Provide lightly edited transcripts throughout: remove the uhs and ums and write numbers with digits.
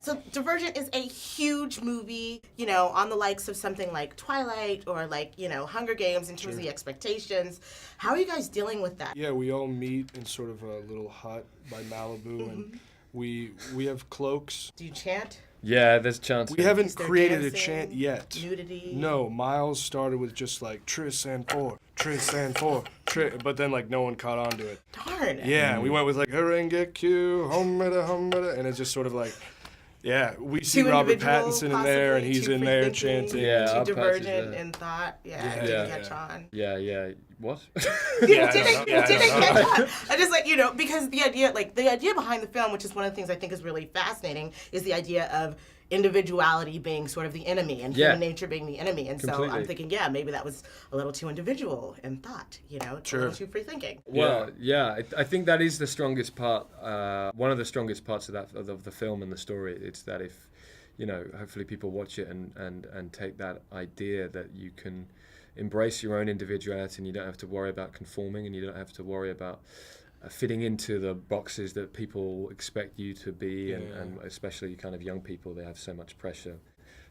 So Divergent is a huge movie, you know, on the likes of something like Twilight or like, you know, Hunger Games in terms of the expectations. How are you guys dealing with that? Yeah, we all meet in sort of a little hut by Malibu, and we have cloaks. Do you chant? Yeah, there's chanting. We haven't Is there created a dancing, chant yet. Nudity? No, Miles started with just like Tris and four, Tris and four, but then like no one caught on to it. Darn. Yeah, we went with like Herengekyo, Homeda, and it's just sort of like, yeah, we see Too Robert individual, Pattinson in there, and possibly, he's too in there free-thinking, chanting. Yeah, too our divergent patches, in thought. Yeah, Yeah, it didn't yeah, catch on. Yeah. What? Didn't I don't know. catch on. I just like, you know, because the idea behind the film, which is one of the things I think is really fascinating, is the idea of individuality being sort of the enemy and human nature being the enemy. And so Completely. I'm thinking, yeah, maybe that was a little too individual in thought, you know, a little too free thinking. Well, yeah, I think that is the strongest part. One of the strongest parts of that of the film and the story. It's that if, you know, hopefully people watch it and take that idea that you can embrace your own individuality and you don't have to worry about conforming and you don't have to worry about fitting into the boxes that people expect you to be, and especially kind of young people, they have so much pressure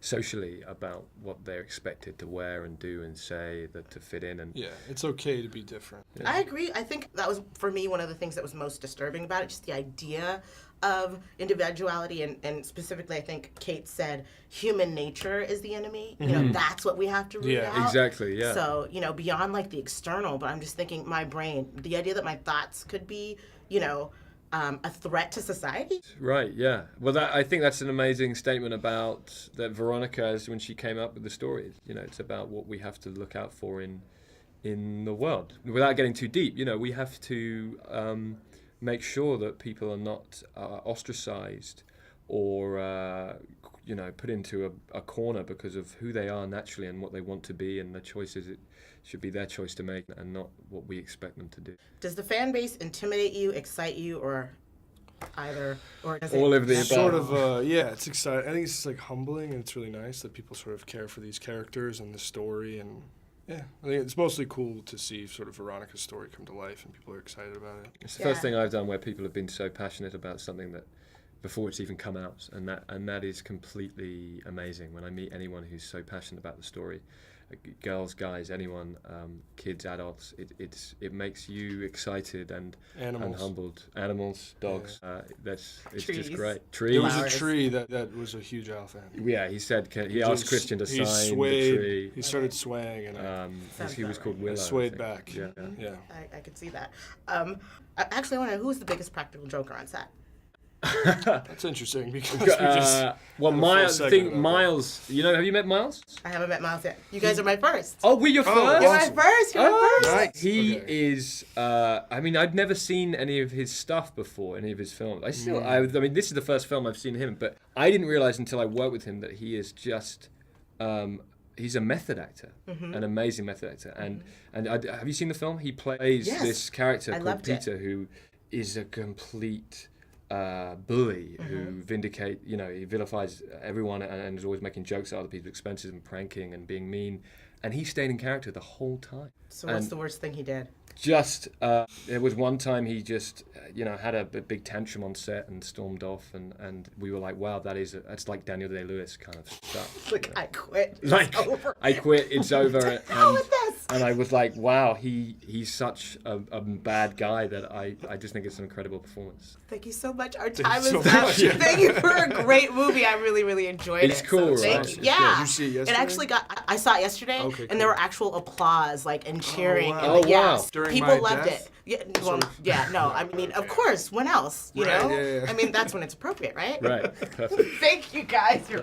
socially about what they're expected to wear and do and say that to fit in. And Yeah, it's okay to be different. I agree. I think that was, for me, one of the things that was most disturbing about it, just the idea of individuality, and specifically, I think Kate said, human nature is the enemy. You know, that's what we have to root out. Exactly, yeah. So, you know, beyond like the external, but I'm just thinking my brain, the idea that my thoughts could be, you know, a threat to society. Right, yeah. Well, I think that's an amazing statement about that Veronica, as when she came up with the story. You know, it's about what we have to look out for in the world. Without getting too deep, you know, we have to make sure that people are not ostracized or, you know, put into a corner because of who they are naturally and what they want to be, and the choices it should be their choice to make and not what we expect them to do. Does the fan base intimidate you, excite you, or either? Or does All it of the above. Sort of, yeah, it's exciting. I think it's like humbling, and it's really nice that people sort of care for these characters and the story, and yeah, I think it's mostly cool to see sort of Veronica's story come to life, and people are excited about it. It's the first thing I've done where people have been so passionate about something that before it's even come out, and that is completely amazing. When I meet anyone who's so passionate about the story, girls, guys, anyone, kids, adults, it makes you excited and humbled. Animals, dogs, it's Trees. just great. Trees. There was a Flowers. tree that was a huge Al fan. Yeah, he said he asked Christian to he sign swayed, the tree. He started swaying, and He was called I Willow. swayed I think. back. Yeah. I could see that. Actually, I want to know, who's the biggest practical joker on set? That's interesting because we just well, had a full Miles. segment about Miles. You know, have you met Miles? I haven't met Miles yet. You guys are my first. Oh, we're your first. You're awesome. my first. You're my first. Nice. He Okay. is. I mean, I'd never seen any of his stuff before, any of his films. I mean, this is the first film I've seen him, but I didn't realize until I worked with him that he is just. He's a method actor, an amazing method actor, and have you seen the film? He plays Yes. this character I called loved it. Peter, who is a complete bully who he vilifies everyone and is always making jokes at other people's expenses and pranking and being mean, and he stayed in character the whole time. So what's the worst thing he did? Just there was one time he just had a big tantrum on set and stormed off, and we were like, wow, that's like Daniel Day-Lewis kind of stuff. Like, I quit. It's Like, over. I quit, it's over. hell with this? And I was like, wow, he's such a bad guy that I just think it's an incredible performance. Thank you so much. Our time is so up. much. Thank you for a great movie. I really, really enjoyed it. It's cool, So thank right? you. It's Yeah. Did you see it yesterday? It actually I saw it yesterday, Okay, and there cool. were actual applause, like, and cheering. wow. And Oh, the yes. wow. During People my loved death? it. Yeah, well, no, I mean, of course, when else, you Right, know? yeah. I mean, that's when it's appropriate, right? Right, perfect. Thank you, guys. You're